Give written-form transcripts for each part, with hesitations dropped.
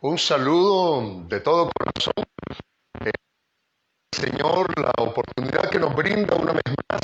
Un saludo de todo corazón, Señor, la oportunidad que nos brinda una vez más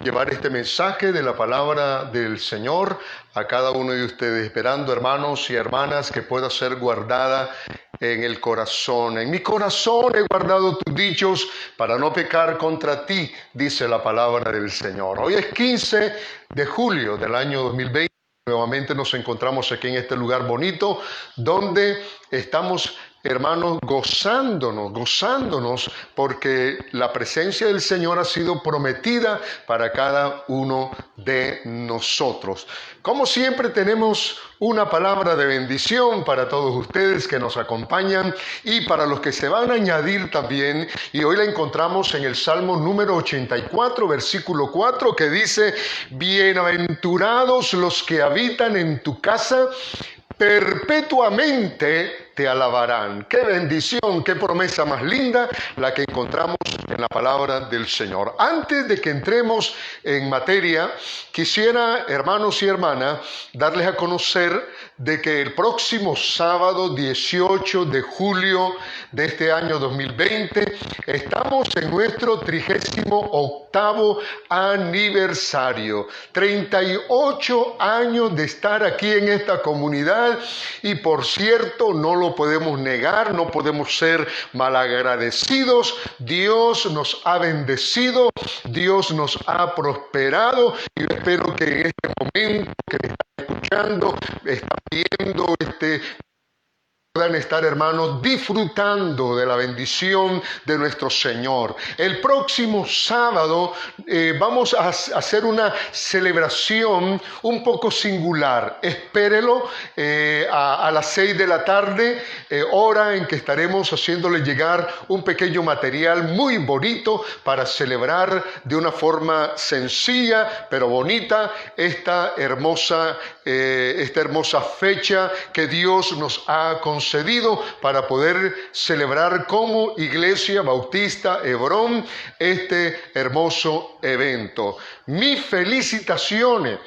llevar este mensaje de la palabra del Señor a cada uno de ustedes, esperando, hermanos y hermanas, que pueda ser guardada en el corazón. En mi corazón he guardado tus dichos para no pecar contra ti, dice la palabra del Señor. Hoy es 15 de julio del año 2020. Nuevamente nos encontramos aquí en este lugar bonito donde estamos, hermanos, gozándonos porque la presencia del Señor ha sido prometida para cada uno de nosotros. Como siempre tenemos una palabra de bendición para todos ustedes que nos acompañan y para los que se van a añadir también, y hoy la encontramos en el Salmo número 84, versículo 4, que dice: bienaventurados los que habitan en tu casa, perpetuamente te alabarán. Qué bendición, qué promesa más linda la que encontramos en la palabra del Señor. Antes de que entremos en materia, quisiera, hermanos y hermanas, darles a conocer de que el próximo sábado 18 de julio de este año 2020 estamos en nuestro 38º aniversario. 38 años de estar aquí en esta comunidad y, por cierto, no lo podemos negar, no podemos ser malagradecidos. Dios nos ha bendecido, Dios nos ha prosperado, y yo espero que en este momento que me están escuchando, están viendo puedan estar, hermanos, disfrutando de la bendición de nuestro Señor. El próximo sábado vamos a hacer una celebración un poco singular. Espérelo a las 6 de la tarde, hora en que estaremos haciéndole llegar un pequeño material muy bonito para celebrar de una forma sencilla pero bonita esta hermosa fecha que Dios nos ha concedido para poder celebrar como Iglesia Bautista Hebrón este hermoso evento. Mis felicitaciones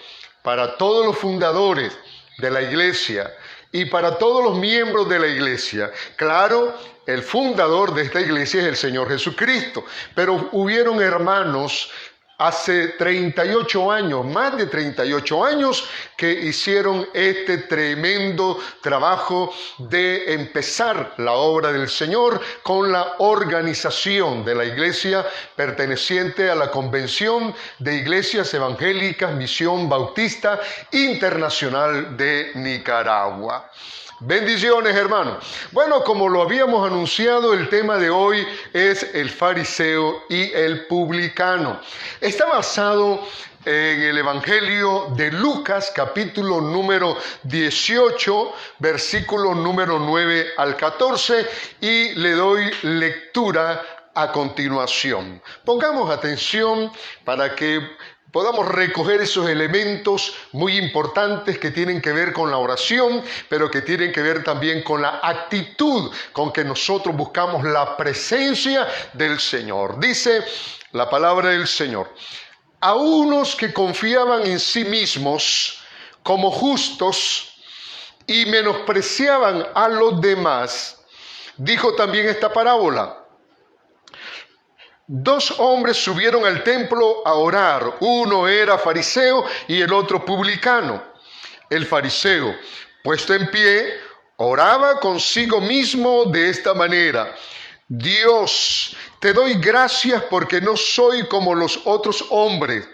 para todos los fundadores de la iglesia y para todos los miembros de la iglesia. Claro, el fundador de esta iglesia es el Señor Jesucristo, pero hubieron hermanos hace 38 años, más de 38 años, que hicieron este tremendo trabajo de empezar la obra del Señor con la organización de la iglesia perteneciente a la Convención de Iglesias Evangélicas Misión Bautista Internacional de Nicaragua. Bendiciones, hermanos. Bueno, como lo habíamos anunciado, el tema de hoy es el fariseo y el publicano. Está basado en el Evangelio de Lucas, capítulo número 18, versículo número 9 al 14, y le doy lectura a continuación. Pongamos atención para que podamos recoger esos elementos muy importantes que tienen que ver con la oración, pero que tienen que ver también con la actitud con que nosotros buscamos la presencia del Señor. Dice la palabra del Señor: a unos que confiaban en sí mismos como justos y menospreciaban a los demás, dijo también esta parábola. Dos hombres subieron al templo a orar. Uno era fariseo y el otro publicano. El fariseo, puesto en pie, oraba consigo mismo de esta manera: Dios, te doy gracias porque no soy como los otros hombres,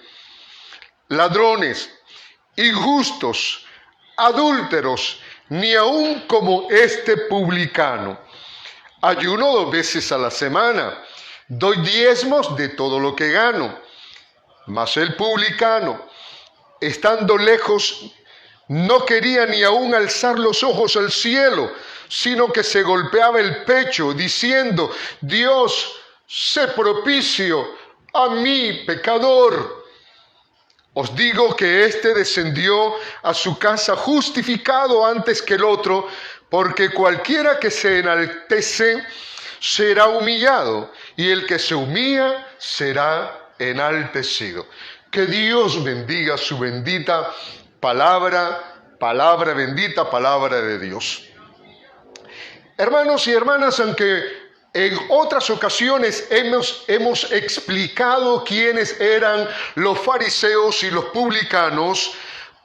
ladrones, injustos, adúlteros, ni aun como este publicano. Ayuno 2 veces a la semana. Doy diezmos de todo lo que gano. Mas el publicano, estando lejos, no quería ni aún alzar los ojos al cielo, sino que se golpeaba el pecho, diciendo: Dios, sé propicio a mí, pecador. Os digo que éste descendió a su casa justificado antes que el otro, porque cualquiera que se enaltece será humillado, y el que se humilla será enaltecido. Que Dios bendiga su bendita palabra Palabra bendita, palabra de Dios. Hermanos y hermanas, aunque en otras ocasiones hemos explicado quiénes eran los fariseos y los publicanos,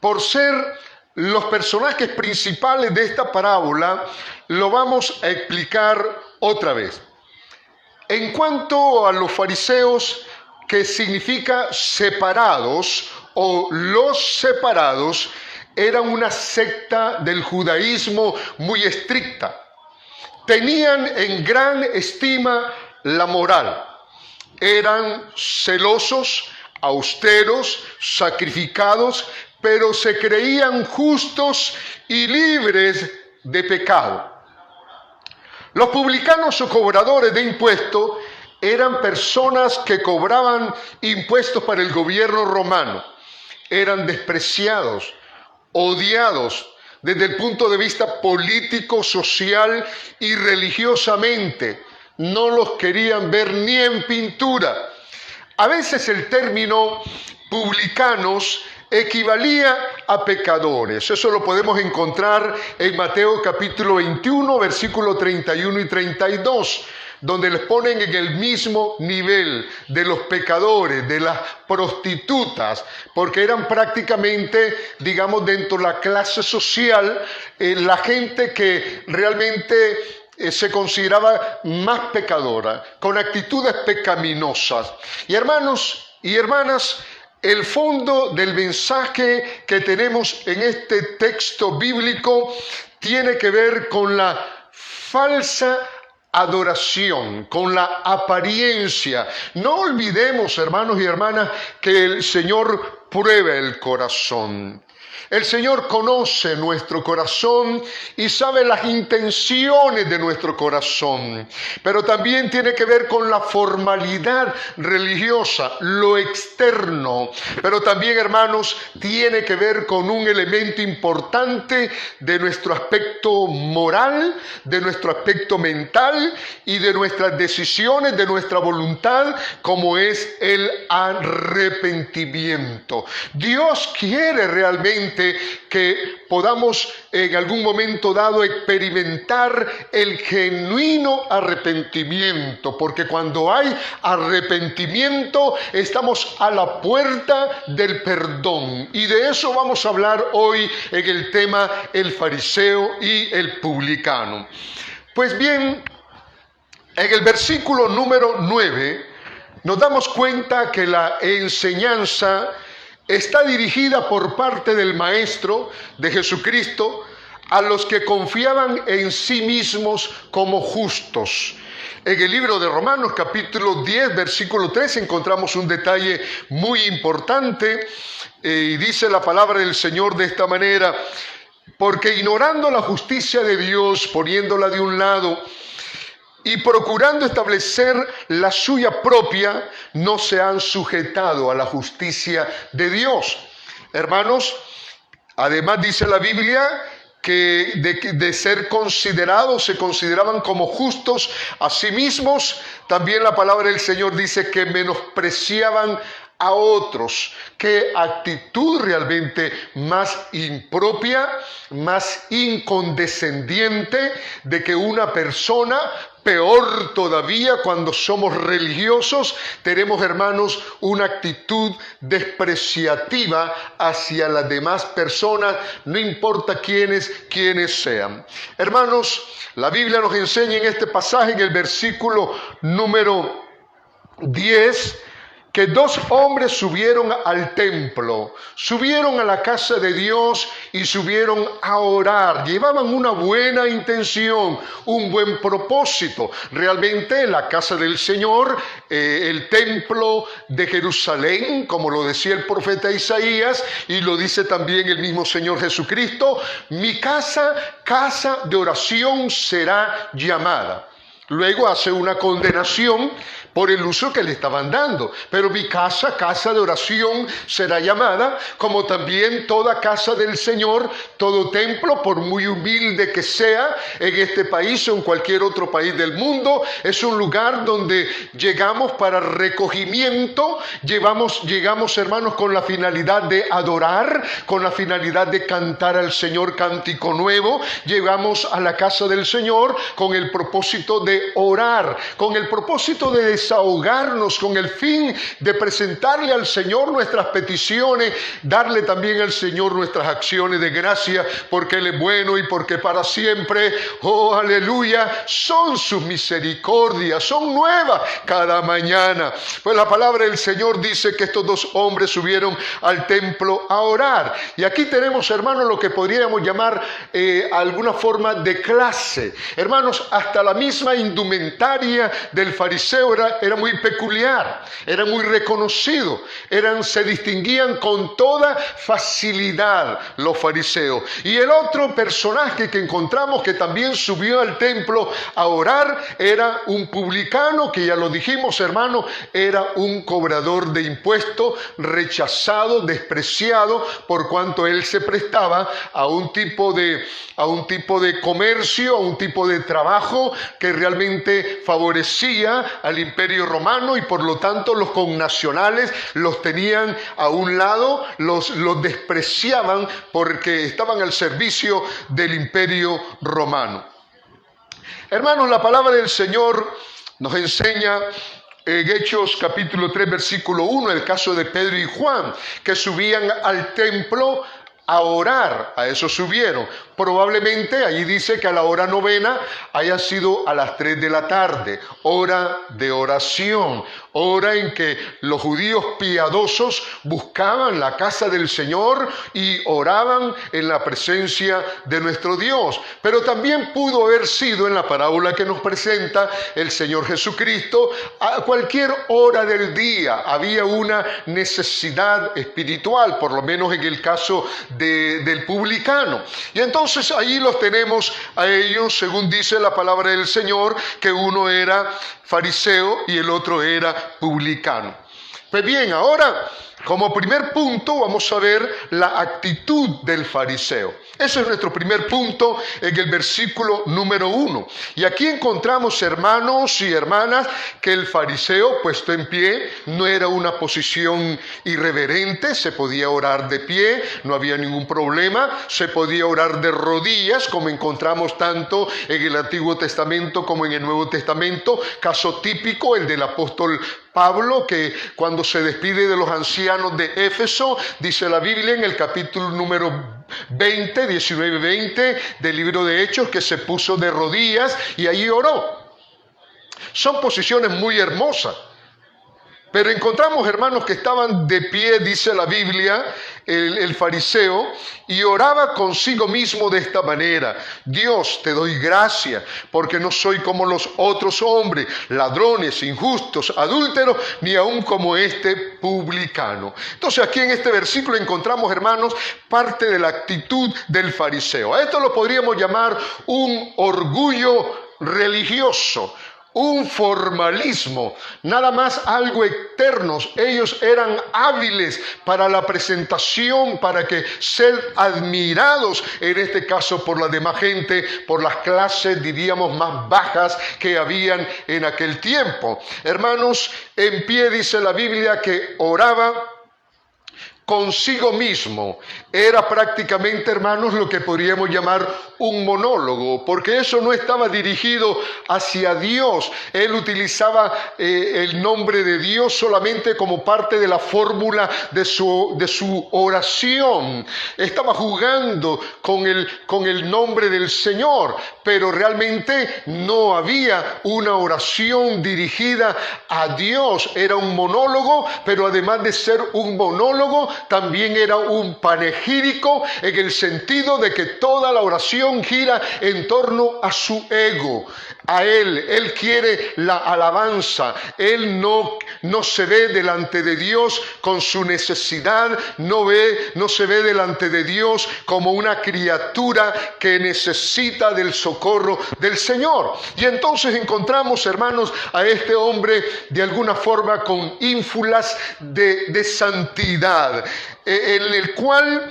por ser los personajes principales de esta parábola, lo vamos a explicar otra vez. En cuanto a los fariseos, que significa separados o los separados, eran una secta del judaísmo muy estricta. Tenían en gran estima la moral. Eran celosos, austeros, sacrificados, pero se creían justos y libres de pecado. Los publicanos o cobradores de impuestos eran personas que cobraban impuestos para el gobierno romano. Eran despreciados, odiados desde el punto de vista político, social y religiosamente. No los querían ver ni en pintura. A veces el término publicanos equivalía a pecadores. Eso lo podemos encontrar en Mateo capítulo 21, versículos 31 y 32, donde les ponen en el mismo nivel de los pecadores, de las prostitutas, porque eran prácticamente, digamos, dentro de la clase social, la gente que realmente se consideraba más pecadora, con actitudes pecaminosas. Y hermanos y hermanas, el fondo del mensaje que tenemos en este texto bíblico tiene que ver con la falsa adoración, con la apariencia. No olvidemos, hermanos y hermanas, que el Señor prueba el corazón. El Señor conoce nuestro corazón y sabe las intenciones de nuestro corazón, pero también tiene que ver con la formalidad religiosa, lo externo, pero también, hermanos, tiene que ver con un elemento importante de nuestro aspecto moral, de nuestro aspecto mental y de nuestras decisiones, de nuestra voluntad, como es el arrepentimiento. Dios quiere realmente que podamos en algún momento dado experimentar el genuino arrepentimiento, porque cuando hay arrepentimiento estamos a la puerta del perdón, y de eso vamos a hablar hoy en el tema el fariseo y el publicano. Pues bien, en el versículo número 9 nos damos cuenta que la enseñanza está dirigida por parte del Maestro, de Jesucristo, a los que confiaban en sí mismos como justos. En el libro de Romanos, capítulo 10, versículo 3, encontramos un detalle muy importante, y dice la palabra del Señor de esta manera: porque ignorando la justicia de Dios, poniéndola de un lado, y procurando establecer la suya propia, no se han sujetado a la justicia de Dios. Hermanos, además dice la Biblia que de ser considerados, se consideraban como justos a sí mismos. También la palabra del Señor dice que menospreciaban a otros. Qué actitud realmente más impropia, más incondescendiente de que una persona, peor todavía cuando somos religiosos, tenemos, hermanos, una actitud despreciativa hacia las demás personas, no importa quiénes sean. Hermanos, la Biblia nos enseña en este pasaje, en el versículo número 10, que dos hombres subieron al templo, subieron a la casa de Dios y subieron a orar. Llevaban una buena intención, un buen propósito. Realmente la casa del Señor, el templo de Jerusalén, como lo decía el profeta Isaías y lo dice también el mismo Señor Jesucristo: mi casa, casa de oración será llamada. Luego hace una condenación, por el uso que le estaban dando. Pero mi casa, casa de oración será llamada, como también toda casa del Señor, todo templo, por muy humilde que sea en este país o en cualquier otro país del mundo, es un lugar donde llegamos para recogimiento, llegamos hermanos con la finalidad de adorar, con la finalidad de cantar al Señor cántico nuevo, llegamos a la casa del Señor con el propósito de orar, con el propósito de desahogarnos, con el fin de presentarle al Señor nuestras peticiones, darle también al Señor nuestras acciones de gracia, porque Él es bueno y porque para siempre, oh aleluya, son sus misericordias, son nuevas cada mañana. Pues la palabra del Señor dice que estos dos hombres subieron al templo a orar. Y aquí tenemos, hermanos, lo que podríamos llamar alguna forma de clase. Hermanos, hasta la misma indumentaria del fariseo era muy peculiar, era muy reconocido, se distinguían con toda facilidad los fariseos. Y el otro personaje que encontramos que también subió al templo a orar era un publicano, que ya lo dijimos, hermano, era un cobrador de impuestos, rechazado, despreciado, por cuanto él se prestaba a un tipo de comercio, a un tipo de trabajo que realmente favorecía al Imperio Romano, y por lo tanto los connacionales los tenían a un lado, los despreciaban porque estaban al servicio del Imperio Romano. Hermanos, la palabra del Señor nos enseña en Hechos capítulo 3 versículo 1, el caso de Pedro y Juan, que subían al templo a orar. A eso subieron. Probablemente allí dice que a la hora novena haya sido a las 3 de la tarde, hora de oración, hora en que los judíos piadosos buscaban la casa del Señor y oraban en la presencia de nuestro Dios. Pero también pudo haber sido, en la parábola que nos presenta el Señor Jesucristo, a cualquier hora del día. Había una necesidad espiritual, por lo menos en el caso del publicano. Y entonces ahí los tenemos a ellos, según dice la palabra del Señor, que uno era fariseo y el otro era publicano. Pues bien, ahora, como primer punto, vamos a ver la actitud del fariseo. Ese es nuestro primer punto en el versículo número 1. Y aquí encontramos, hermanos y hermanas, que el fariseo puesto en pie no era una posición irreverente, se podía orar de pie, no había ningún problema, se podía orar de rodillas, como encontramos tanto en el Antiguo Testamento como en el Nuevo Testamento, caso típico el del apóstol Pablo, que cuando se despide de los ancianos de Éfeso, dice la Biblia en el capítulo número 20, 19-20 del libro de Hechos, que se puso de rodillas y allí oró. Son posiciones muy hermosas. Pero encontramos, hermanos, que estaban de pie, dice la Biblia, el fariseo, y oraba consigo mismo de esta manera: Dios, te doy gracias, porque no soy como los otros hombres, ladrones, injustos, adúlteros, ni aun como este publicano. Entonces aquí en este versículo encontramos, hermanos, parte de la actitud del fariseo. A esto lo podríamos llamar un orgullo religioso, un formalismo, nada más algo externos. Ellos eran hábiles para la presentación, para que ser admirados, en este caso por la demás gente, por las clases, diríamos, más bajas que habían en aquel tiempo. Hermanos, en pie dice la Biblia que oraba consigo mismo. Era prácticamente, hermanos, lo que podríamos llamar un monólogo, porque eso no estaba dirigido hacia Dios. Él utilizaba el nombre de Dios solamente como parte de la fórmula de su oración. Estaba jugando con el nombre del Señor, pero realmente no había una oración dirigida a Dios. Era un monólogo, pero además de ser un monólogo, también era un panegírico en el sentido de que toda la oración gira en torno a su ego, a él quiere la alabanza, él no se ve delante de Dios con su necesidad, no se ve delante de Dios como una criatura que necesita del socorro del Señor. Y entonces encontramos, hermanos, a este hombre de alguna forma con ínfulas de santidad, en el cual,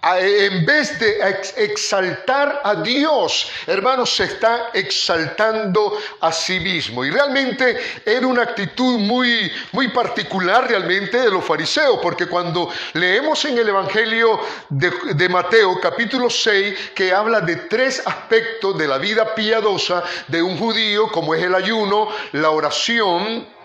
en vez de exaltar a Dios, hermanos, se está exaltando a sí mismo. Y realmente era una actitud muy particular realmente de los fariseos, porque cuando leemos en el Evangelio de Mateo, capítulo 6, que habla de 3 aspectos de la vida piadosa de un judío, como es el ayuno, la oración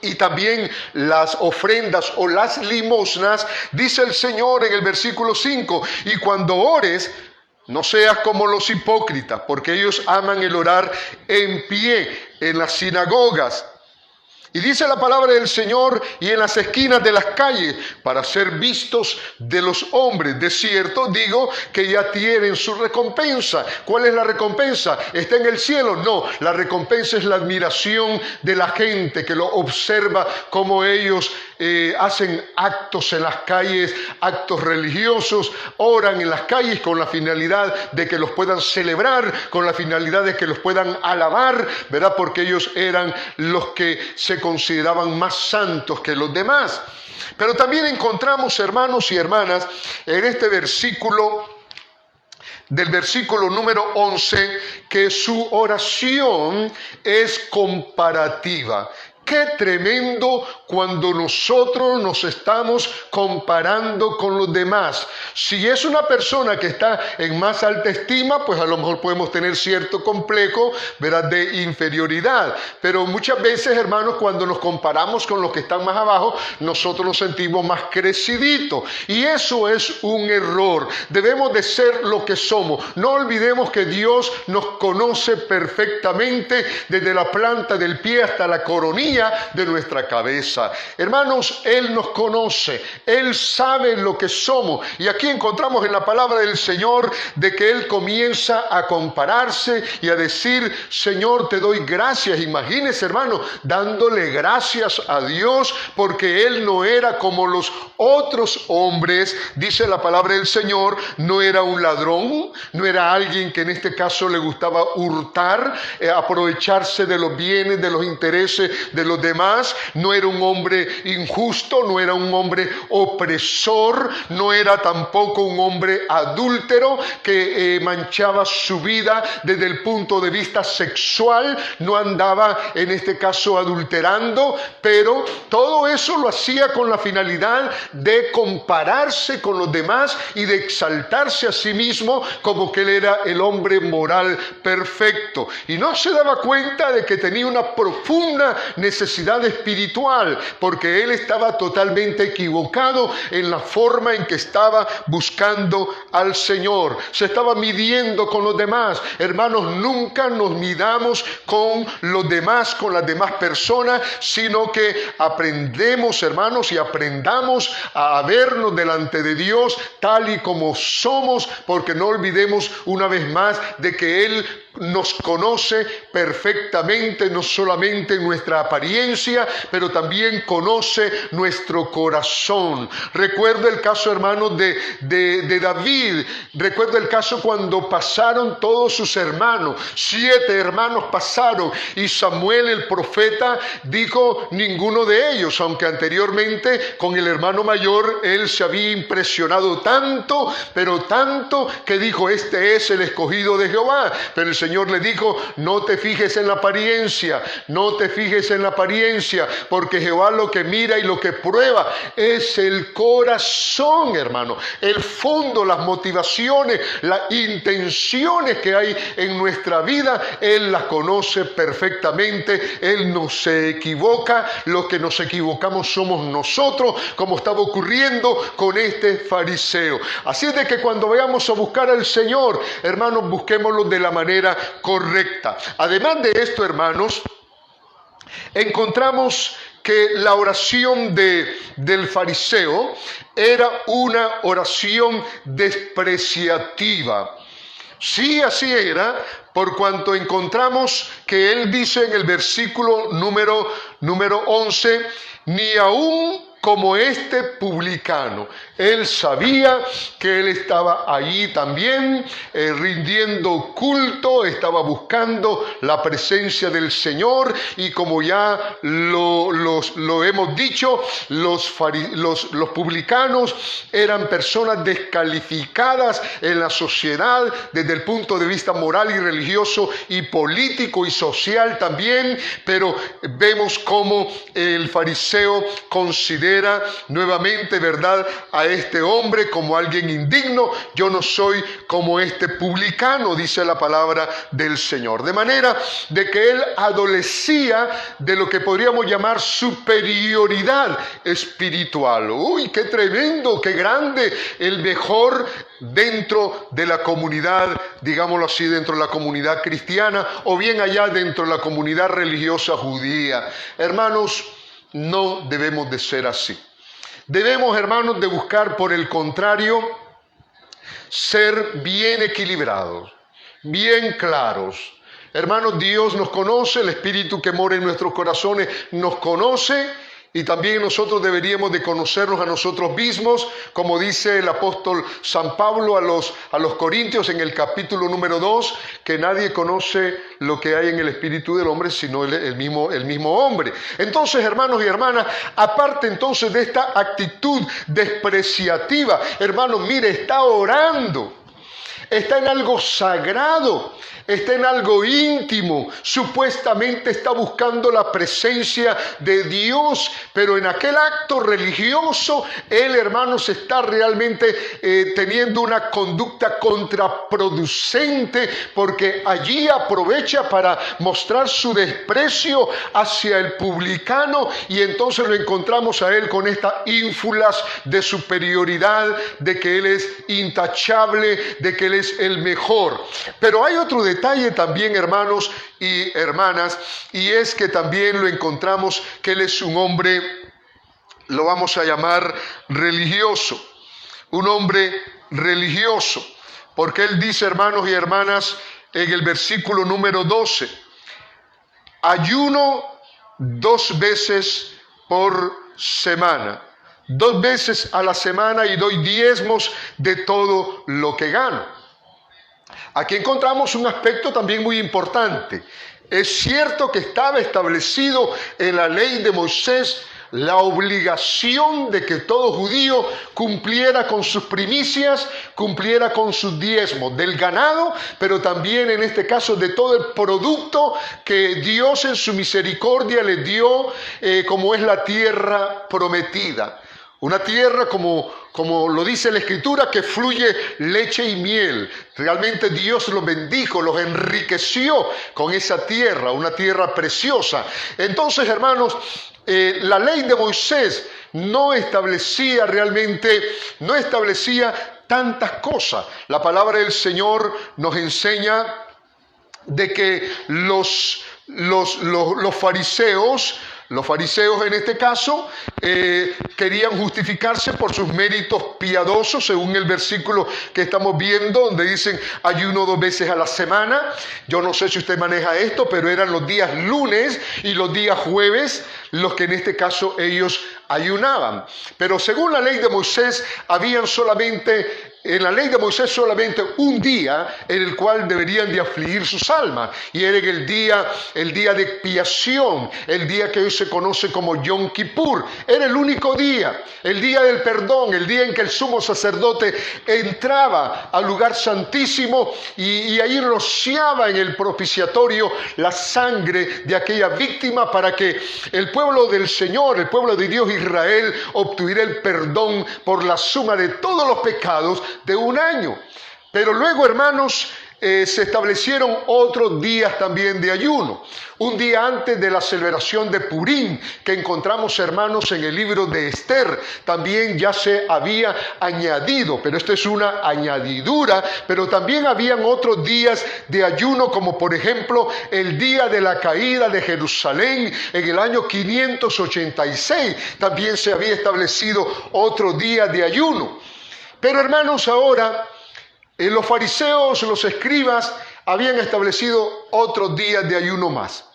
y también las ofrendas o las limosnas, dice el Señor en el versículo 5, y cuando ores, no seas como los hipócritas, porque ellos aman el orar en pie en las sinagogas. Y dice la palabra del Señor, y en las esquinas de las calles, para ser vistos de los hombres. De cierto digo que ya tienen su recompensa. ¿Cuál es la recompensa? ¿Está en el cielo? No, la recompensa es la admiración de la gente que lo observa, como ellos hacen actos en las calles, actos religiosos, oran en las calles con la finalidad de que los puedan celebrar, con la finalidad de que los puedan alabar, ¿verdad? Porque ellos eran los que se consideraban más santos que los demás. Pero también encontramos, hermanos y hermanas, en este versículo, del versículo número 11, que su oración es comparativa. Qué tremendo cuando nosotros nos estamos comparando con los demás. Si es una persona que está en más alta estima, pues a lo mejor podemos tener cierto complejo, ¿verdad?, de inferioridad. Pero muchas veces, hermanos, cuando nos comparamos con los que están más abajo, nosotros nos sentimos más creciditos. Y eso es un error. Debemos de ser lo que somos. No olvidemos que Dios nos conoce perfectamente desde la planta del pie hasta la coronilla de nuestra cabeza. Hermanos, Él nos conoce, Él sabe lo que somos, y aquí encontramos en la palabra del Señor de que Él comienza a compararse y a decir: Señor, te doy gracias. Imagínese, hermano, dándole gracias a Dios, porque Él no era como los otros hombres, dice la palabra del Señor, no era un ladrón, no era alguien que en este caso le gustaba hurtar, aprovecharse de los bienes, de los intereses de los demás, no era un hombre injusto, no era un hombre opresor, no era tampoco un hombre adúltero que manchaba su vida desde el punto de vista sexual, no andaba en este caso adulterando, pero todo eso lo hacía con la finalidad de compararse con los demás y de exaltarse a sí mismo como que él era el hombre moral perfecto, y no se daba cuenta de que tenía una profunda necesidad espiritual, porque él estaba totalmente equivocado en la forma en que estaba buscando al Señor. Se estaba midiendo con los demás. Hermanos, nunca nos midamos con los demás, con las demás personas, sino que aprendemos, hermanos, y aprendamos a vernos delante de Dios tal y como somos, porque no olvidemos una vez más de que Él nos conoce perfectamente, no solamente en nuestra apariencia, pero también conoce nuestro corazón. Recuerdo el caso, hermanos, de David. Recuerdo el caso cuando pasaron todos sus hermanos. 7 hermanos pasaron, y Samuel el profeta dijo: ninguno de ellos, aunque anteriormente con el hermano mayor él se había impresionado tanto, pero tanto, que dijo: este es el escogido de Jehová. Pero el Señor le dijo: no te fijes en la apariencia, no te fijes en la apariencia, porque Jehová lo que mira y lo que prueba es el corazón, hermano. El fondo, las motivaciones, las intenciones que hay en nuestra vida, Él las conoce perfectamente. Él no se equivoca. Los que nos equivocamos somos nosotros, como estaba ocurriendo con este fariseo. Así es de que cuando vayamos a buscar al Señor, hermanos, busquémoslo de la manera correcta. Además de esto, hermanos, encontramos que la oración del fariseo era una oración despreciativa. Sí, así era, por cuanto encontramos que él dice en el versículo número 11, ni aún como este publicano. Él sabía que él estaba allí también rindiendo culto, estaba buscando la presencia del Señor, y como ya lo hemos dicho, los publicanos eran personas descalificadas en la sociedad desde el punto de vista moral y religioso y político y social también, pero vemos cómo el fariseo considera nuevamente, ¿verdad?, a este hombre como alguien indigno. Yo no soy como este publicano, dice la palabra del Señor. De manera de que él adolecía de lo que podríamos llamar superioridad espiritual. ¡Uy, qué tremendo, qué grande! El mejor dentro de la comunidad, digámoslo así, dentro de la comunidad cristiana, o bien allá dentro de la comunidad religiosa judía. Hermanos, no debemos de ser así. Debemos, hermanos, de buscar, por el contrario, ser bien equilibrados, bien claros. Hermanos, Dios nos conoce, el Espíritu que mora en nuestros corazones nos conoce, y también nosotros deberíamos de conocernos a nosotros mismos, como dice el apóstol San Pablo a los Corintios en el capítulo número 2, que nadie conoce lo que hay en el espíritu del hombre, sino el mismo hombre. Entonces, hermanos y hermanas, aparte entonces de esta actitud despreciativa, hermanos, mire, está orando, está en algo sagrado, está en algo íntimo, supuestamente está buscando la presencia de Dios, pero en aquel acto religioso, él, hermanos, está realmente teniendo una conducta contraproducente, porque allí aprovecha para mostrar su desprecio hacia el publicano, y entonces lo encontramos a él con estas ínfulas de superioridad, de que él es intachable, de que él es el mejor. Pero hay otro detalle también, hermanos y hermanas, y es que también lo encontramos que él es un hombre, lo vamos a llamar religioso, un hombre religioso, porque él dice, hermanos y hermanas, en el versículo número 12, ayuno 2 veces por semana, 2 veces a la semana, y doy diezmos de todo lo que gano. Aquí encontramos un aspecto también muy importante. Es cierto que estaba establecido en la ley de Moisés la obligación de que todo judío cumpliera con sus primicias, cumpliera con sus diezmos del ganado, pero también en este caso de todo el producto que Dios en su misericordia le dio, como es la tierra prometida. Una tierra, como lo dice la Escritura, que fluye leche y miel. Realmente Dios los bendijo, los enriqueció con esa tierra, una tierra preciosa. Entonces, hermanos, la ley de Moisés no establecía tantas cosas. La palabra del Señor nos enseña de que los fariseos en este caso querían justificarse por sus méritos piadosos, según el versículo que estamos viendo, donde dicen ayuno 2 veces a la semana. Yo no sé si usted maneja esto, pero eran los días lunes y los días jueves los que en este caso ellos ayunaban. Pero según la ley de Moisés, en la ley de Moisés solamente un día en el cual deberían de afligir sus almas, y era el día de expiación, el día que hoy se conoce como Yom Kippur. Era el único día, el día del perdón, el día en que el sumo sacerdote entraba al lugar santísimo y ahí rociaba en el propiciatorio la sangre de aquella víctima, para que el pueblo del Señor, el pueblo de Dios Israel, obtuviera el perdón por la suma de todos los pecados de un año. Pero luego, hermanos, se establecieron otros días también de ayuno. Un día antes de la celebración de Purim, que encontramos, hermanos, en el libro de Esther, también ya se había añadido, pero esto es una añadidura, pero también habían otros días de ayuno, como por ejemplo el día de la caída de Jerusalén en el año 586, también se había establecido otro día de ayuno. Pero hermanos, ahora los fariseos, los escribas, habían establecido otros días de ayuno más.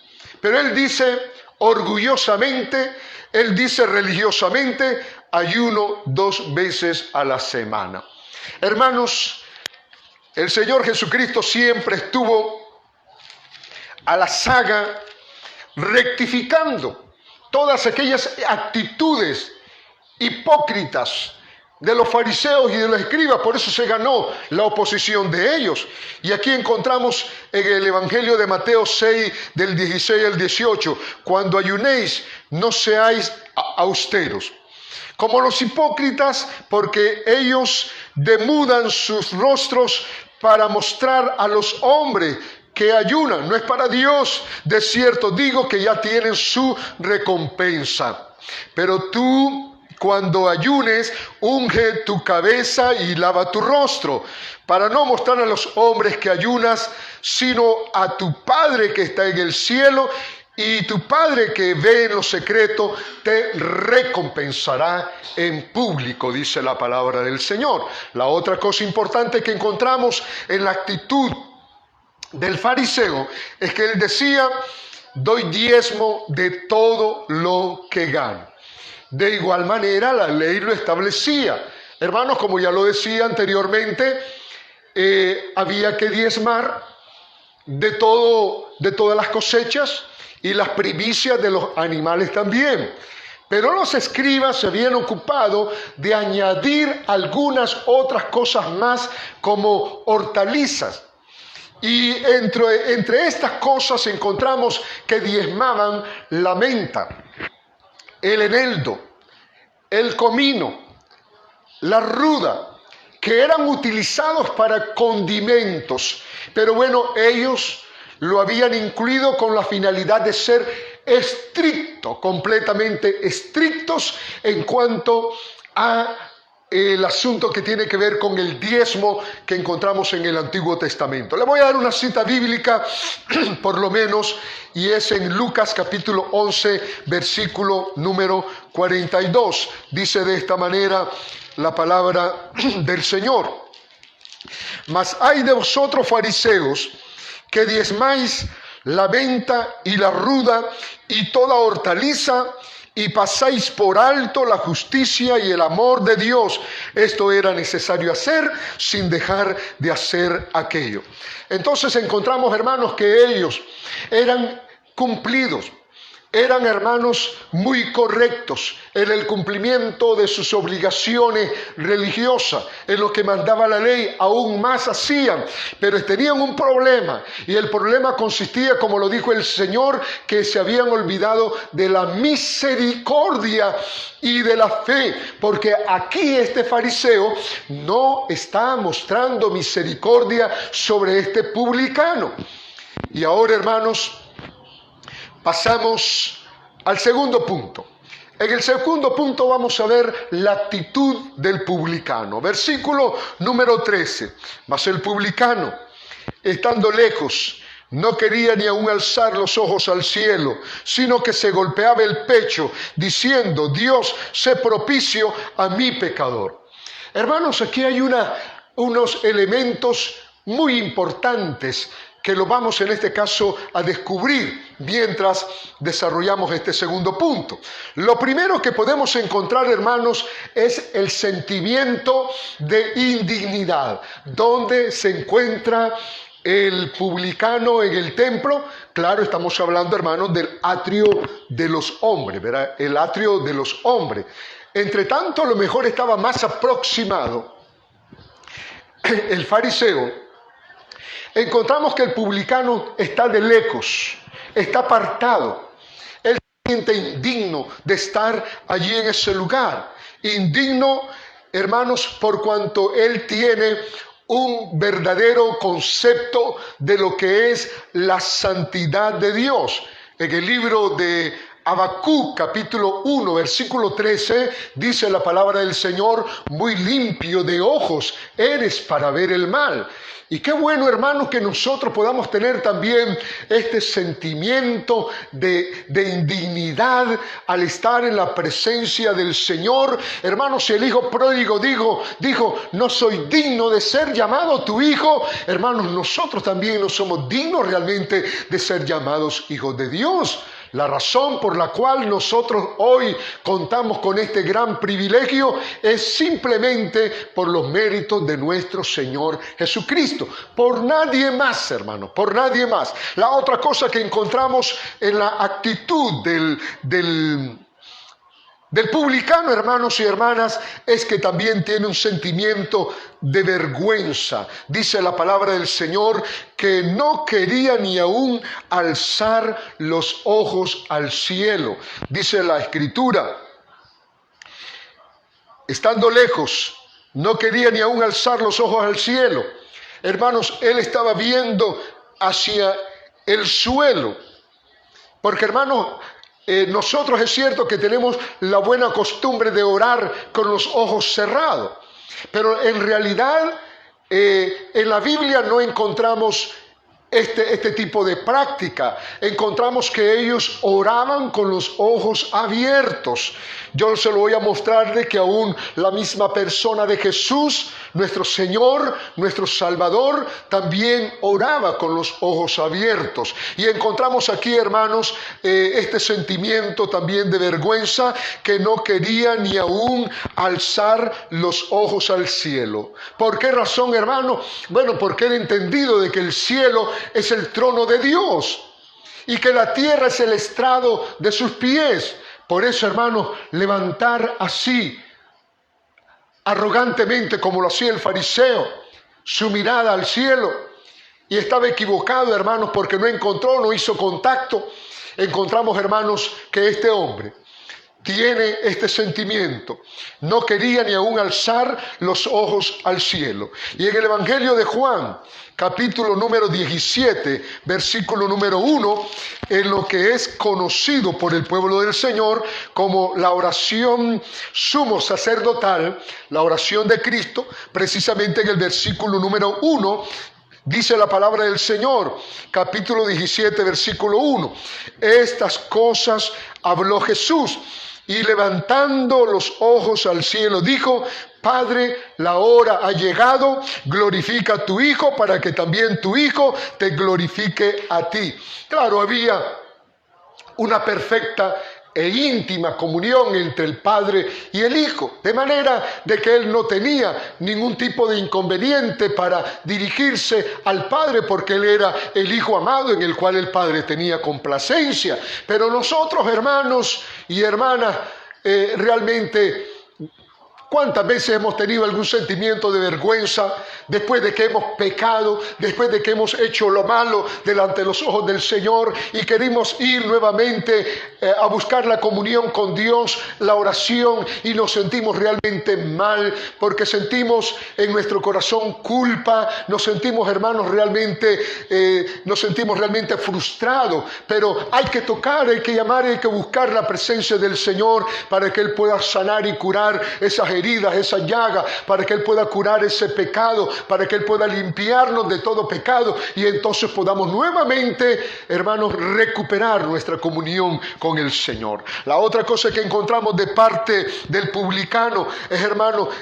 Pero él dice orgullosamente, él dice religiosamente, ayuno 2 veces a la semana. Hermanos, el Señor Jesucristo siempre estuvo a la saga rectificando todas aquellas actitudes hipócritas de los fariseos y de los escribas. Por eso se ganó la oposición de ellos. Y aquí encontramos en el Evangelio de Mateo 6, del 16 al 18, cuando ayunéis, no seáis austeros, como los hipócritas, porque ellos demudan sus rostros para mostrar a los hombres que ayunan. No es para Dios. De cierto digo que ya tienen su recompensa. Pero tú, cuando ayunes, unge tu cabeza y lava tu rostro, para no mostrar a los hombres que ayunas, sino a tu Padre que está en el cielo, y tu Padre que ve en lo secreto te recompensará en público, dice la palabra del Señor. La otra cosa importante que encontramos en la actitud del fariseo es que él decía: doy diezmo de todo lo que gano. De igual manera, la ley lo establecía. Hermanos, como ya lo decía anteriormente, había que diezmar de todas las cosechas y las primicias de los animales también. Pero los escribas se habían ocupado de añadir algunas otras cosas más, como hortalizas. Y entre estas cosas encontramos que diezmaban la menta, el eneldo, el comino, la ruda, que eran utilizados para condimentos. Pero bueno, ellos lo habían incluido con la finalidad de ser estrictos, completamente estrictos en cuanto a el asunto que tiene que ver con el diezmo que encontramos en el Antiguo Testamento. Le voy a dar una cita bíblica, por lo menos, y es en Lucas capítulo 11, versículo número 42. Dice de esta manera la palabra del Señor: mas hay de vosotros, fariseos, que diezmáis la menta y la ruda y toda hortaliza, y pasáis por alto la justicia y el amor de Dios. Esto era necesario hacer sin dejar de hacer aquello. Entonces encontramos, hermanos, que ellos eran cumplidos. Eran, hermanos, muy correctos en el cumplimiento de sus obligaciones religiosas, en lo que mandaba la ley, aún más hacían, pero tenían un problema, y el problema consistía, como lo dijo el Señor, que se habían olvidado de la misericordia y de la fe, porque aquí este fariseo no está mostrando misericordia sobre este publicano. Y ahora, hermanos, pasamos al segundo punto. En el segundo punto vamos a ver la actitud del publicano. Versículo número 13. Mas el publicano, estando lejos, no quería ni aún alzar los ojos al cielo, sino que se golpeaba el pecho, diciendo: Dios, sé propicio a mi pecador. Hermanos, aquí hay unos elementos muy importantes que lo vamos en este caso a descubrir mientras desarrollamos este segundo punto. Lo primero que podemos encontrar, hermanos, es el sentimiento de indignidad. ¿Dónde se encuentra el publicano en el templo? Claro, estamos hablando, hermanos, del atrio de los hombres, ¿verdad? El atrio de los hombres. Entre tanto, a lo mejor estaba más aproximado el fariseo. Encontramos que el publicano está de lejos, está apartado. Él se siente indigno de estar allí en ese lugar. Indigno, hermanos, por cuanto él tiene un verdadero concepto de lo que es la santidad de Dios. En el libro de Habacuc, capítulo 1, versículo 13, dice la palabra del Señor: muy limpio de ojos eres para ver el mal. Y qué bueno, hermanos, que nosotros podamos tener también este sentimiento de indignidad al estar en la presencia del Señor. Hermanos, si el hijo pródigo dijo, no soy digno de ser llamado tu hijo, hermanos, nosotros también no somos dignos realmente de ser llamados hijos de Dios. La razón por la cual nosotros hoy contamos con este gran privilegio es simplemente por los méritos de nuestro Señor Jesucristo. Por nadie más, hermano, por nadie más. La otra cosa que encontramos en la actitud del publicano, hermanos y hermanas, es que también tiene un sentimiento de vergüenza. Dice la palabra del Señor que no quería ni aún alzar los ojos al cielo. Dice la Escritura, estando lejos, no quería ni aún alzar los ojos al cielo. Hermanos, él estaba viendo hacia el suelo. Porque, hermanos, nosotros es cierto que tenemos la buena costumbre de orar con los ojos cerrados, pero en realidad en la Biblia no encontramos este tipo de práctica. Encontramos que ellos oraban con los ojos abiertos. Yo se lo voy a mostrar de que aún la misma persona de Jesús, nuestro Señor, nuestro Salvador, también oraba con los ojos abiertos. Y encontramos aquí, hermanos, este sentimiento también de vergüenza, que no quería ni aún alzar los ojos al cielo. ¿Por qué razón, hermano? Bueno, porque era entendido de que el cielo es el trono de Dios y que la tierra es el estrado de sus pies. Por eso, hermanos, levantar así, arrogantemente, como lo hacía el fariseo, su mirada al cielo, y estaba equivocado, hermanos, porque no hizo contacto. Encontramos, hermanos, que este hombre tiene este sentimiento. No quería ni aún alzar los ojos al cielo. Y en el Evangelio de Juan, capítulo número 17, versículo número 1, en lo que es conocido por el pueblo del Señor como la oración sumo sacerdotal, la oración de Cristo, precisamente en el versículo número 1, dice la palabra del Señor, capítulo 17, versículo 1. Estas cosas habló Jesús, y levantando los ojos al cielo dijo: Padre, la hora ha llegado, glorifica a tu Hijo para que también tu Hijo te glorifique a ti. Claro, había una perfecta e íntima comunión entre el Padre y el Hijo, de manera de que él no tenía ningún tipo de inconveniente para dirigirse al Padre, porque él era el Hijo amado en el cual el Padre tenía complacencia. Pero nosotros, hermanos y hermanas, realmente, ¿cuántas veces hemos tenido algún sentimiento de vergüenza después de que hemos pecado, después de que hemos hecho lo malo delante de los ojos del Señor y queremos ir nuevamente a buscar la comunión con Dios, la oración, y nos sentimos realmente mal porque sentimos en nuestro corazón culpa, nos sentimos, hermanos, realmente frustrados? Pero hay que tocar, hay que llamar, hay que buscar la presencia del Señor para que Él pueda sanar y curar esas heridas, esa llaga, para que Él pueda curar ese pecado, para que Él pueda limpiarnos de todo pecado, y entonces podamos nuevamente, hermanos, recuperar nuestra comunión con el Señor. La otra cosa que encontramos de parte del publicano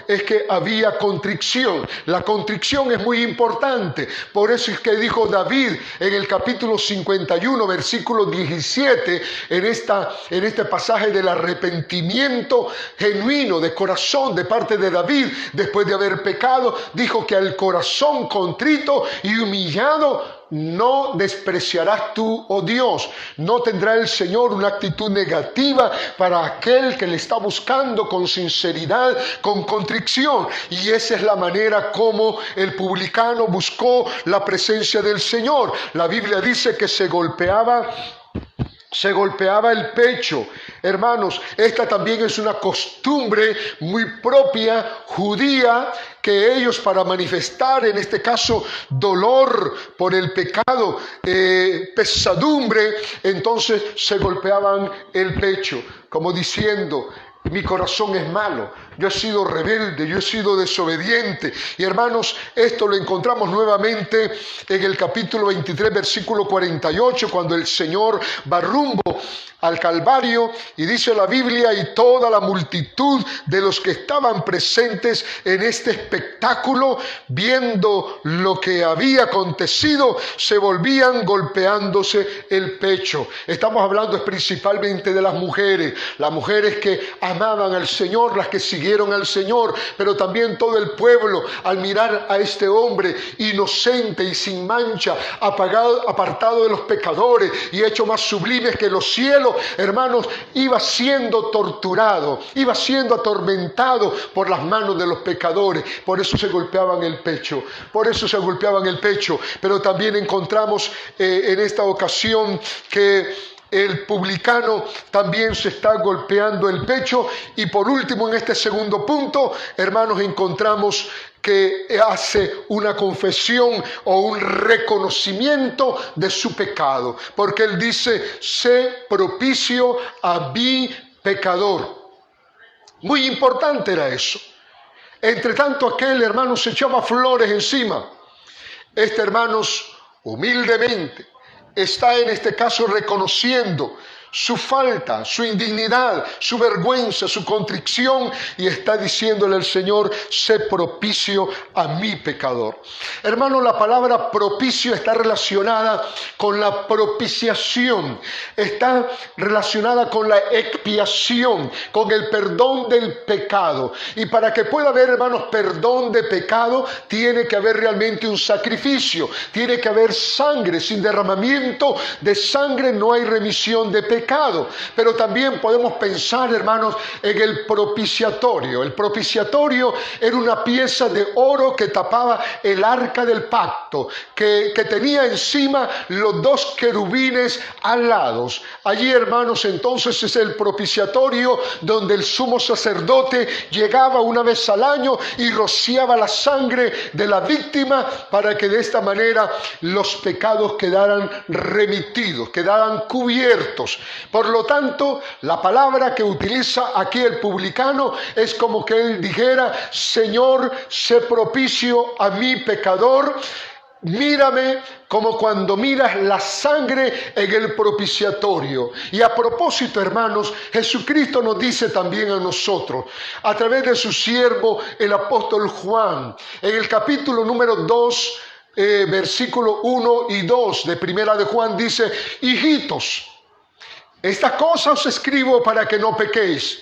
es que había contrición. La contrición es muy importante. Por eso es que dijo David en el capítulo 51, versículo 17, en este pasaje del arrepentimiento genuino de corazón de parte de David, después de haber pecado, dijo que al corazón contrito y humillado no despreciarás tú, oh Dios. No tendrá el Señor una actitud negativa para aquel que le está buscando con sinceridad, con contrición. Y esa es la manera como el publicano buscó la presencia del Señor. La Biblia dice que se golpeaba se golpeaba el pecho. Hermanos, esta también es una costumbre muy propia judía, que ellos, para manifestar en este caso dolor por el pecado, pesadumbre, entonces se golpeaban el pecho, como diciendo: mi corazón es malo, yo he sido rebelde, yo he sido desobediente. Y hermanos, esto lo encontramos nuevamente en el capítulo 23, versículo 48, cuando el Señor va rumbo al Calvario, y dice la Biblia: y toda la multitud de los que estaban presentes en este espectáculo, viendo lo que había acontecido, se volvían golpeándose el pecho. Estamos hablando principalmente de las mujeres que amaban al Señor, las que siguieron al Señor, pero también todo el pueblo, al mirar a este hombre inocente y sin mancha, apartado de los pecadores y hecho más sublimes que los cielos, hermanos, iba siendo torturado, iba siendo atormentado por las manos de los pecadores. Por eso se golpeaban el pecho, pero también encontramos en esta ocasión que el publicano también se está golpeando el pecho. Y por último, en este segundo punto, hermanos, encontramos que hace una confesión o un reconocimiento de su pecado, porque él dice: sé propicio a mi pecador. Muy importante era eso. Entre tanto, aquel hermano se echaba flores encima. Este, hermanos, humildemente está en este caso reconociendo su falta, su indignidad, su vergüenza, su contrición, y está diciéndole al Señor: sé propicio a mi pecador. Hermano, la palabra propicio está relacionada con la propiciación, está relacionada con la expiación, con el perdón del pecado. Y para que pueda haber, hermanos, perdón de pecado, tiene que haber realmente un sacrificio, tiene que haber sangre. Sin derramamiento de sangre no hay remisión de pecado. Pero también podemos pensar, hermanos, en el propiciatorio. El propiciatorio era una pieza de oro que tapaba el arca del pacto, que tenía encima los dos querubines alados. Allí, hermanos, entonces es el propiciatorio donde el sumo sacerdote llegaba una vez al año y rociaba la sangre de la víctima, para que de esta manera los pecados quedaran remitidos, quedaran cubiertos. Por lo tanto, la palabra que utiliza aquí el publicano es como que él dijera: Señor, sé propicio a mi pecador. Mírame como cuando miras la sangre en el propiciatorio. Y a propósito, hermanos, Jesucristo nos dice también a nosotros, a través de su siervo el apóstol Juan, en el capítulo número 2, versículo 1 y 2 de Primera de Juan, dice: hijitos, estas cosas os escribo para que no pequéis.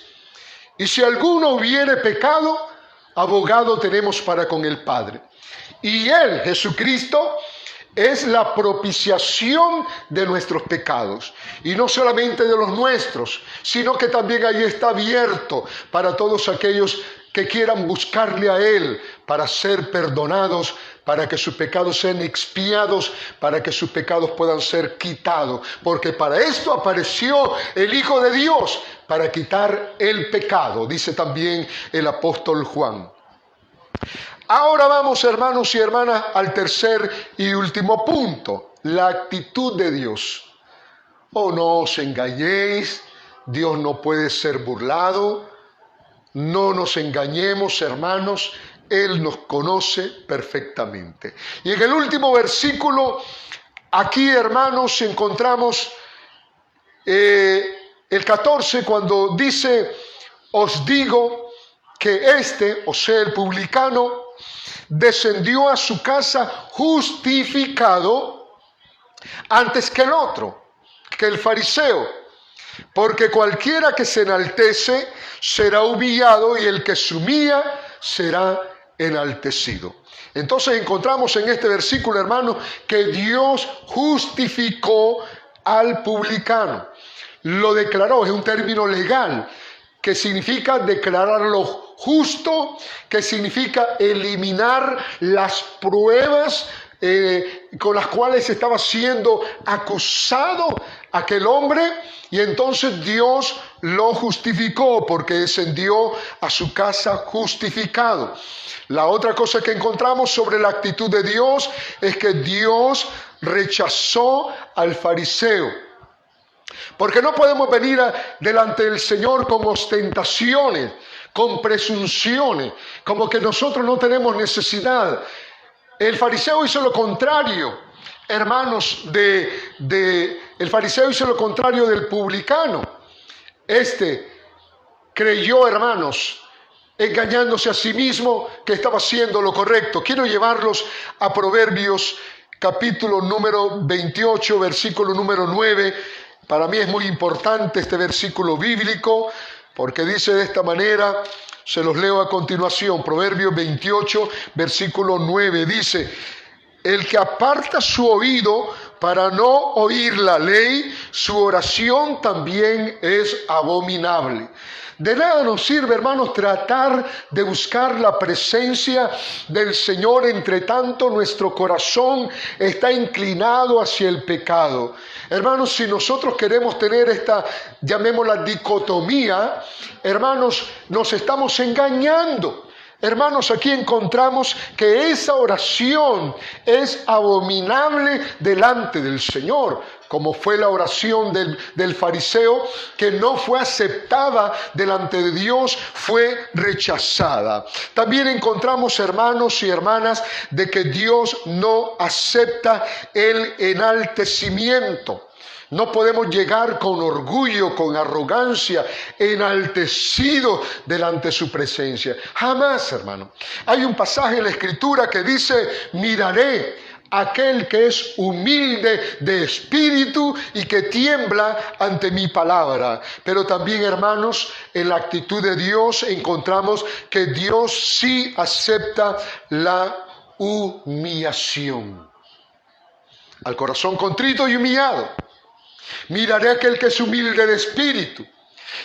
Y si alguno hubiere pecado, abogado tenemos para con el Padre. Y Él, Jesucristo, es la propiciación de nuestros pecados. Y no solamente de los nuestros, sino que también ahí está abierto para todos aquellos que quieran buscarle a Él para ser perdonados, para que sus pecados sean expiados, para que sus pecados puedan ser quitados. Porque para esto apareció el Hijo de Dios, para quitar el pecado, dice también el apóstol Juan. Ahora vamos, hermanos y hermanas, al tercer y último punto: la actitud de Dios. Oh, no os engañéis, Dios no puede ser burlado. No nos engañemos, hermanos, Él nos conoce perfectamente. Y en el último versículo, aquí, hermanos, encontramos el 14, cuando dice: os digo que este, o sea, el publicano, descendió a su casa justificado antes que el otro, que el fariseo. Porque cualquiera que se enaltece será humillado, y el que se humilla será enaltecido. Entonces encontramos en este versículo, hermanos, que Dios justificó al publicano. Lo declaró, es un término legal que significa declararlo justo, que significa eliminar las pruebas con las cuales estaba siendo acusado aquel hombre, y entonces Dios lo justificó porque descendió a su casa justificado. La otra cosa que encontramos sobre la actitud de Dios es que Dios rechazó al fariseo. Porque no podemos venir delante del Señor con ostentaciones, con presunciones, como que nosotros no tenemos necesidad. El fariseo hizo lo contrario, hermanos, el fariseo hizo lo contrario del publicano. Creyó, hermanos, engañándose a sí mismo, que estaba haciendo lo correcto. Quiero llevarlos a Proverbios capítulo número 28, versículo número 9. Para mí es muy importante este versículo bíblico, porque dice de esta manera, se los leo a continuación. Proverbios 28, versículo 9, dice: el que aparta su oído para no oír la ley, su oración también es abominable. De nada nos sirve, hermanos, tratar de buscar la presencia del Señor, entre tanto nuestro corazón está inclinado hacia el pecado. Hermanos, si nosotros queremos tener esta, llamémosla dicotomía, hermanos, nos estamos engañando. Hermanos, aquí encontramos que esa oración es abominable delante del Señor, como fue la oración del fariseo, que no fue aceptada delante de Dios, fue rechazada. También encontramos, hermanos y hermanas, de que Dios no acepta el enaltecimiento. No podemos llegar con orgullo, con arrogancia, enaltecido delante de su presencia. Jamás, hermano. Hay un pasaje en la Escritura que dice: miraré a aquel que es humilde de espíritu y que tiembla ante mi palabra. Pero también, hermanos, en la actitud de Dios encontramos que Dios sí acepta la humillación. Al corazón contrito y humillado miraré a aquel que es humilde de espíritu.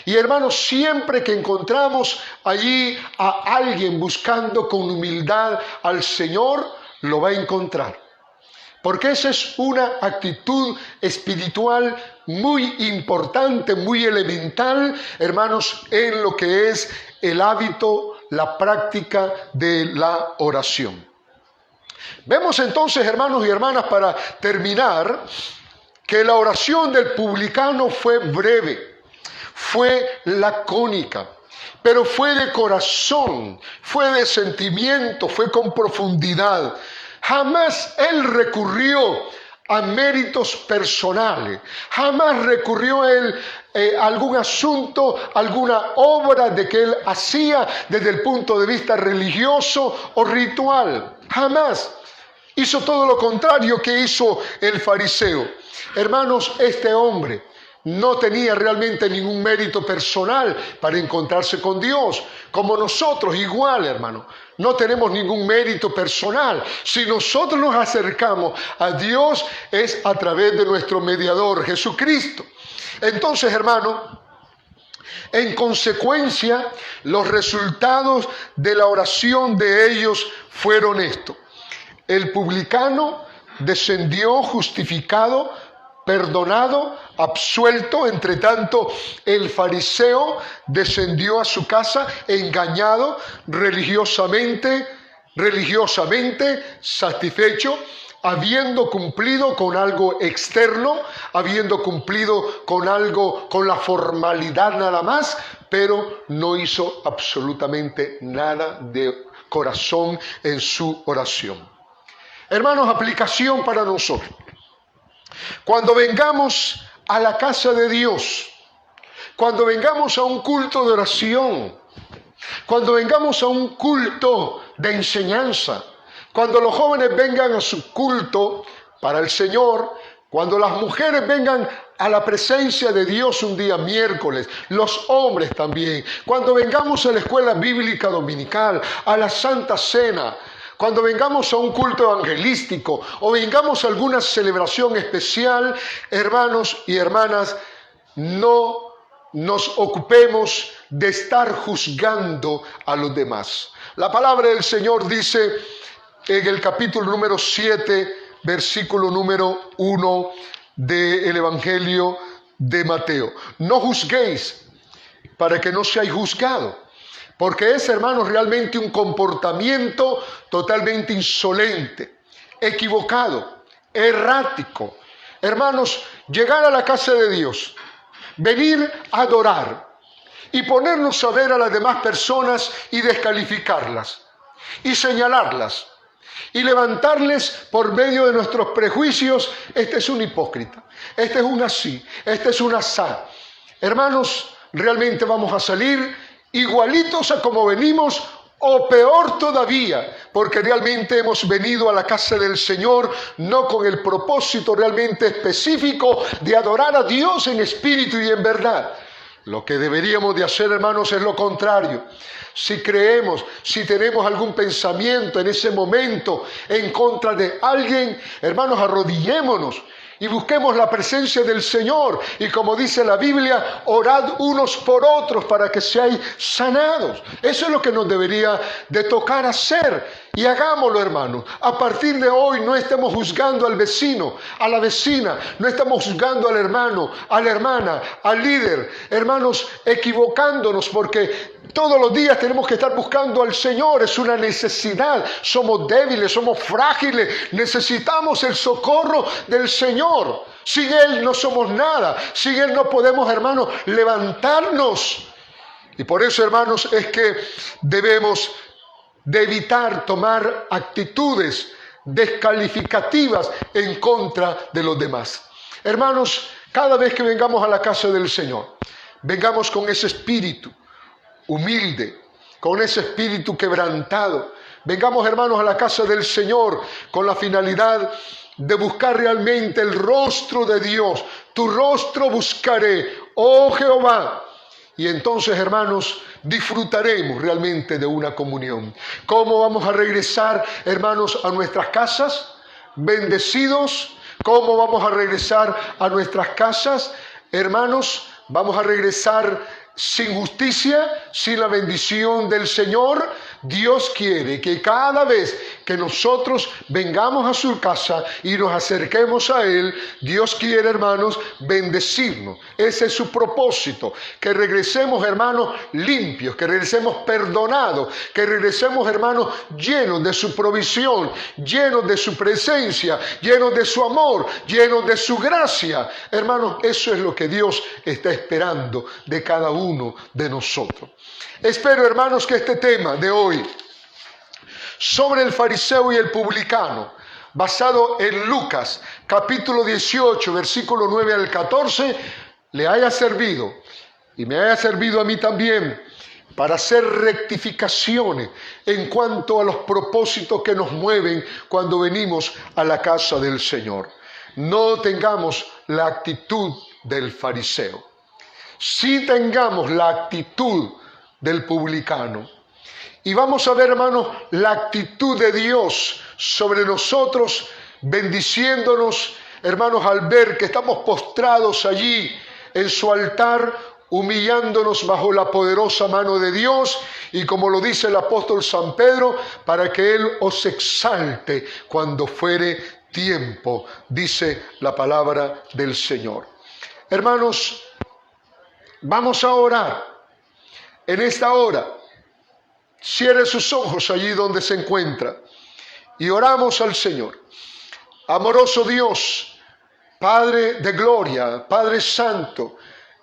Y hermanos, siempre que encontramos allí a alguien buscando con humildad al Señor, lo va a encontrar. Porque esa es una actitud espiritual muy importante, muy elemental, hermanos, en lo que es el hábito, la práctica de la oración. Vemos entonces, hermanos y hermanas, para terminar, que la oración del publicano fue breve, fue lacónica, pero fue de corazón, fue de sentimiento, fue con profundidad. Jamás él recurrió a méritos personales, jamás recurrió él a algún asunto, alguna obra de que él hacía desde el punto de vista religioso o ritual. Jamás. Hizo todo lo contrario que hizo el fariseo. Hermanos, este hombre no tenía realmente ningún mérito personal para encontrarse con Dios. Como nosotros, igual, hermano, no tenemos ningún mérito personal. Si nosotros nos acercamos a Dios, es a través de nuestro mediador, Jesucristo. Entonces, hermano, en consecuencia, los resultados de la oración de ellos fueron estos. El publicano descendió justificado, perdonado, absuelto. Entre tanto, el fariseo descendió a su casa engañado, religiosamente satisfecho, habiendo cumplido con algo externo, habiendo cumplido con algo, con la formalidad nada más, pero no hizo absolutamente nada de corazón en su oración. Hermanos, aplicación para nosotros. Cuando vengamos a la casa de Dios, cuando vengamos a un culto de oración, cuando vengamos a un culto de enseñanza, cuando los jóvenes vengan a su culto para el Señor, cuando las mujeres vengan a la presencia de Dios un día miércoles, los hombres también, cuando vengamos a la escuela bíblica dominical, a la Santa Cena, cuando vengamos a un culto evangelístico o vengamos a alguna celebración especial, hermanos y hermanas, no nos ocupemos de estar juzgando a los demás. La palabra del Señor dice en el capítulo número 7, versículo número 1 del Evangelio de Mateo. No juzguéis para que no seáis juzgados, porque es, hermanos, realmente un comportamiento totalmente insolente, equivocado, errático. Hermanos, llegar a la casa de Dios, venir a adorar y ponernos a ver a las demás personas y descalificarlas y señalarlas y levantarles por medio de nuestros prejuicios: este es un hipócrita, este es un así, este es un asá. Hermanos, realmente vamos a salir igualitos a como venimos, o peor todavía, porque realmente hemos venido a la casa del Señor no con el propósito realmente específico de adorar a Dios en espíritu y en verdad. Lo que deberíamos de hacer, hermanos, es lo contrario. Si creemos, si tenemos algún pensamiento en ese momento en contra de alguien, hermanos, arrodillémonos y busquemos la presencia del Señor. Y como dice la Biblia, orad unos por otros para que seáis sanados. Eso es lo que nos debería de tocar hacer. Y hagámoslo, hermanos. A partir de hoy no estemos juzgando al vecino, a la vecina. No estamos juzgando al hermano, a la hermana, al líder. Hermanos, equivocándonos, porque todos los días tenemos que estar buscando al Señor. Es una necesidad. Somos débiles, somos frágiles. Necesitamos el socorro del Señor. Sin Él no somos nada. Sin Él no podemos, hermanos, levantarnos. Y por eso, hermanos, es que debemos de evitar tomar actitudes descalificativas en contra de los demás. Hermanos, cada vez que vengamos a la casa del Señor, vengamos con ese espíritu humilde, con ese espíritu quebrantado. Vengamos, hermanos, a la casa del Señor con la finalidad de buscar realmente el rostro de Dios. Tu rostro buscaré, oh Jehová. Y entonces, hermanos, disfrutaremos realmente de una comunión. ¿Cómo vamos a regresar, hermanos, a nuestras casas? Bendecidos. ¿Cómo vamos a regresar a nuestras casas? Hermanos, vamos a regresar sin justicia, sin la bendición del Señor. Dios quiere que cada vez que nosotros vengamos a su casa y nos acerquemos a Él, Dios quiere, hermanos, bendecirnos. Ese es su propósito, que regresemos, hermanos, limpios, que regresemos perdonados, que regresemos, hermanos, llenos de su provisión, llenos de su presencia, llenos de su amor, llenos de su gracia. Hermanos, eso es lo que Dios está esperando de cada uno de nosotros. Espero, hermanos, que este tema de hoy sobre el fariseo y el publicano, basado en Lucas capítulo 18, versículo 9 al 14, le haya servido y me haya servido a mí también para hacer rectificaciones en cuanto a los propósitos que nos mueven cuando venimos a la casa del Señor. No tengamos la actitud del fariseo, sí tengamos la actitud del publicano. Y vamos a ver, hermanos, la actitud de Dios sobre nosotros, bendiciéndonos, hermanos, al ver que estamos postrados allí en su altar, humillándonos bajo la poderosa mano de Dios, y como lo dice el apóstol San Pedro, para que Él os exalte cuando fuere tiempo, dice la palabra del Señor. Hermanos, vamos a orar. En esta hora, cierre sus ojos allí donde se encuentra y oramos al Señor. Amoroso Dios, Padre de gloria, Padre santo,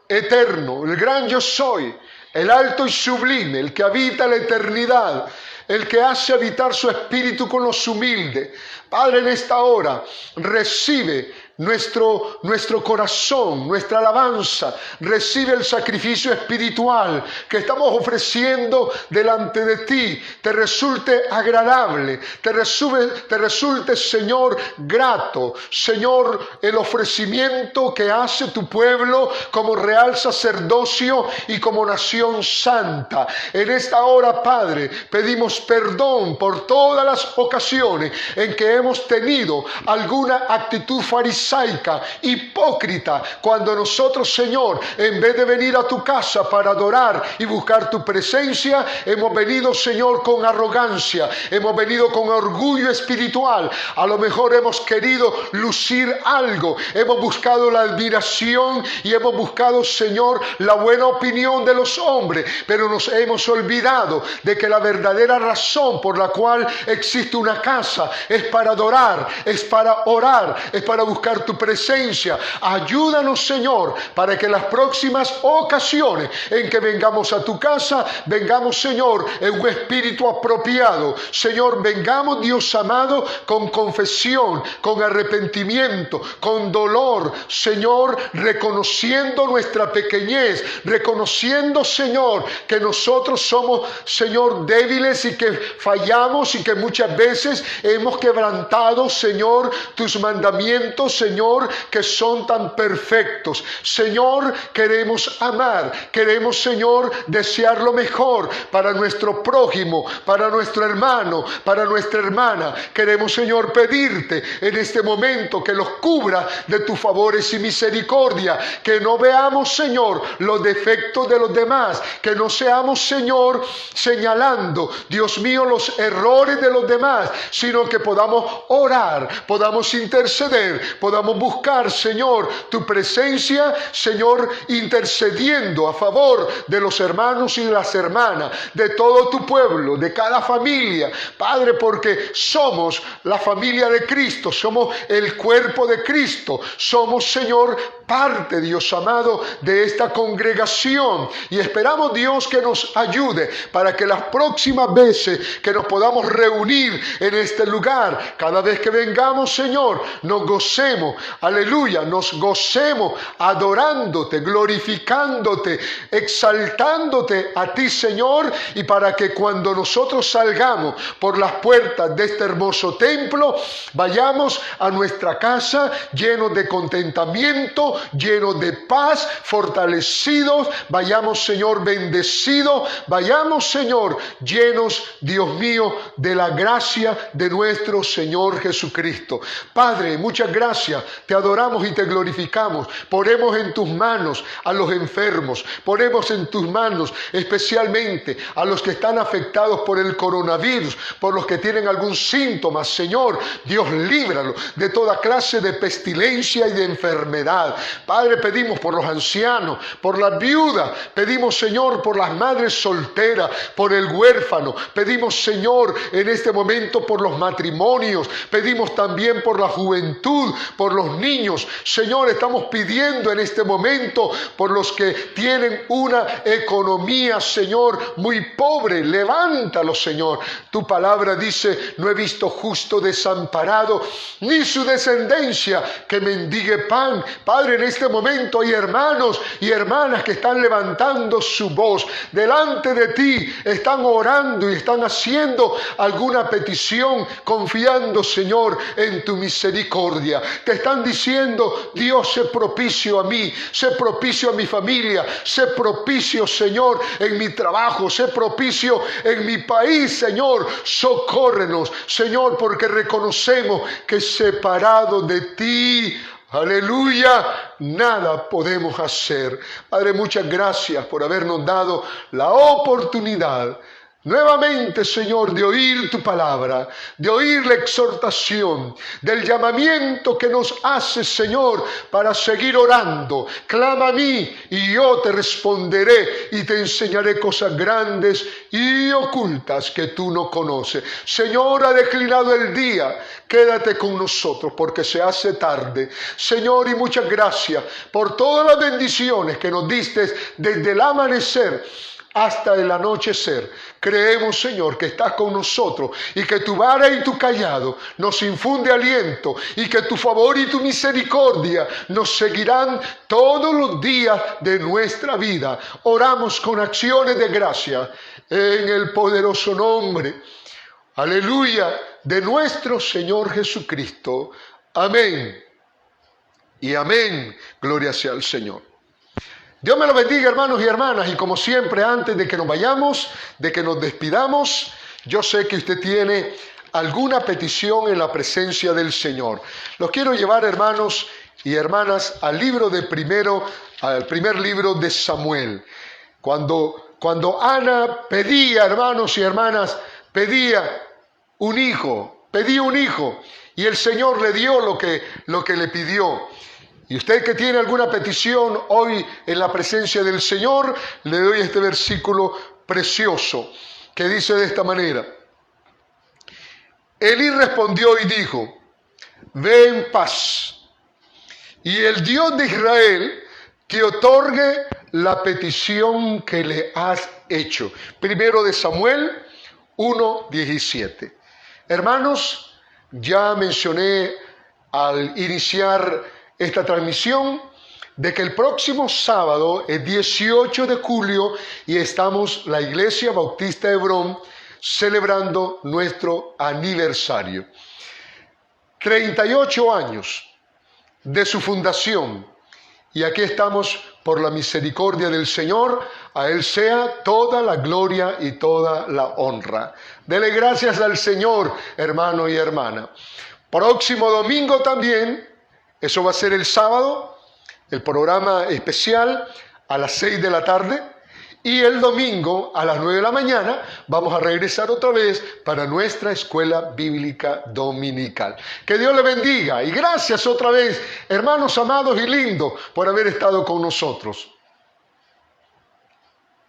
eterno, el gran yo soy, el alto y sublime, el que habita la eternidad, el que hace habitar su espíritu con los humildes. Padre, en esta hora recibe nuestro corazón, nuestra alabanza, recibe el sacrificio espiritual que estamos ofreciendo delante de ti. Te resulte agradable, te resulte, Señor, grato. Señor, el ofrecimiento que hace tu pueblo como real sacerdocio y como nación santa. En esta hora, Padre, pedimos perdón por todas las ocasiones en que hemos tenido alguna actitud farisea farisaica, hipócrita, cuando nosotros, Señor, en vez de venir a tu casa para adorar y buscar tu presencia, hemos venido, Señor, con arrogancia, hemos venido con orgullo espiritual. A lo mejor hemos querido lucir algo, hemos buscado la admiración y hemos buscado, Señor, la buena opinión de los hombres, pero nos hemos olvidado de que la verdadera razón por la cual existe una casa es para adorar, es para orar, es para buscar tu presencia. Ayúdanos, Señor, para que las próximas ocasiones en que vengamos a tu casa, vengamos, Señor, en un espíritu apropiado. Señor, vengamos, Dios amado, con confesión, con arrepentimiento, con dolor, Señor, reconociendo nuestra pequeñez, reconociendo, Señor, que nosotros somos, Señor, débiles y que fallamos y que muchas veces hemos quebrantado, Señor, tus mandamientos, Señor, que son tan perfectos. Señor, queremos amar, queremos, Señor, desear lo mejor para nuestro prójimo, para nuestro hermano, para nuestra hermana. Queremos, Señor, pedirte en este momento que los cubra de tus favores y misericordia, que no veamos, Señor, los defectos de los demás, que no seamos, Señor, señalando, Dios mío, los errores de los demás, sino que podamos orar, podamos interceder, podamos buscar, Señor, tu presencia, Señor, intercediendo a favor de los hermanos y de las hermanas, de todo tu pueblo, de cada familia, Padre, porque somos la familia de Cristo, somos el cuerpo de Cristo, somos, Señor, parte, Dios amado, de esta congregación, y esperamos, Dios, que nos ayude para que las próximas veces que nos podamos reunir en este lugar, cada vez que vengamos, Señor, nos gocemos, aleluya, nos gocemos adorándote, glorificándote, exaltándote a ti, Señor, y para que cuando nosotros salgamos por las puertas de este hermoso templo, vayamos a nuestra casa llenos de contentamiento, llenos de paz, fortalecidos, vayamos, Señor, bendecidos, vayamos, Señor, llenos, Dios mío, de la gracia de nuestro Señor Jesucristo. Padre, muchas gracias, te adoramos y te glorificamos. Ponemos en tus manos a los enfermos, ponemos en tus manos especialmente a los que están afectados por el coronavirus, por los que tienen algún síntoma. Señor, Dios, líbralo de toda clase de pestilencia y de enfermedad. Padre, pedimos por los ancianos, por las viudas, pedimos, Señor, por las madres solteras, por el huérfano, pedimos, Señor, en este momento por los matrimonios, pedimos también por la juventud, por los niños. Señor, estamos pidiendo en este momento por los que tienen una economía, Señor, muy pobre. Levántalos, Señor. Tu palabra dice: no he visto justo desamparado, ni su descendencia que mendigue pan. Padre, en este momento hay hermanos y hermanas que están levantando su voz delante de ti, están orando y están haciendo alguna petición, confiando, Señor, en tu misericordia. Te están diciendo: Dios, sé propicio a mí, sé propicio a mi familia, sé propicio, Señor, en mi trabajo, sé propicio en mi país, Señor. Socórrenos, Señor, porque reconocemos que separado de ti, aleluya, nada podemos hacer. Padre, muchas gracias por habernos dado la oportunidad nuevamente, Señor, de oír tu palabra, de oír la exhortación, del llamamiento que nos haces, Señor, para seguir orando. Clama a mí y yo te responderé y te enseñaré cosas grandes y ocultas que tú no conoces. Señor, ha declinado el día. Quédate con nosotros porque se hace tarde. Señor, y muchas gracias por todas las bendiciones que nos diste desde el amanecer hasta el anochecer. Creemos, Señor, que estás con nosotros y que tu vara y tu cayado nos infunde aliento y que tu favor y tu misericordia nos seguirán todos los días de nuestra vida. Oramos con acciones de gracia en el poderoso nombre, aleluya, de nuestro Señor Jesucristo. Amén y amén. Gloria sea al Señor. Dios me lo bendiga, hermanos y hermanas, y como siempre, antes de que nos vayamos, de que nos despidamos, yo sé que usted tiene alguna petición en la presencia del Señor. Los quiero llevar, hermanos y hermanas, al primer libro de Samuel. Cuando Ana pedía, hermanos y hermanas, pedía un hijo, y el Señor le dio lo que le pidió. Y usted que tiene alguna petición hoy en la presencia del Señor, le doy este versículo precioso que dice de esta manera: Elí respondió y dijo: ve en paz, y el Dios de Israel te otorgue la petición que le has hecho. Primero de Samuel 1:17. Hermanos, ya mencioné al iniciar esta transmisión de que el próximo sábado es 18 de julio y estamos la Iglesia Bautista Hebrón celebrando nuestro aniversario. 38 años de su fundación, y aquí estamos por la misericordia del Señor. A Él sea toda la gloria y toda la honra. Dele gracias al Señor, hermano y hermana. Próximo domingo también, eso va a ser el sábado, el programa especial a las 6 de la tarde. Y el domingo a las 9 de la mañana vamos a regresar otra vez para nuestra escuela bíblica dominical. Que Dios le bendiga y gracias otra vez, hermanos amados y lindos, por haber estado con nosotros.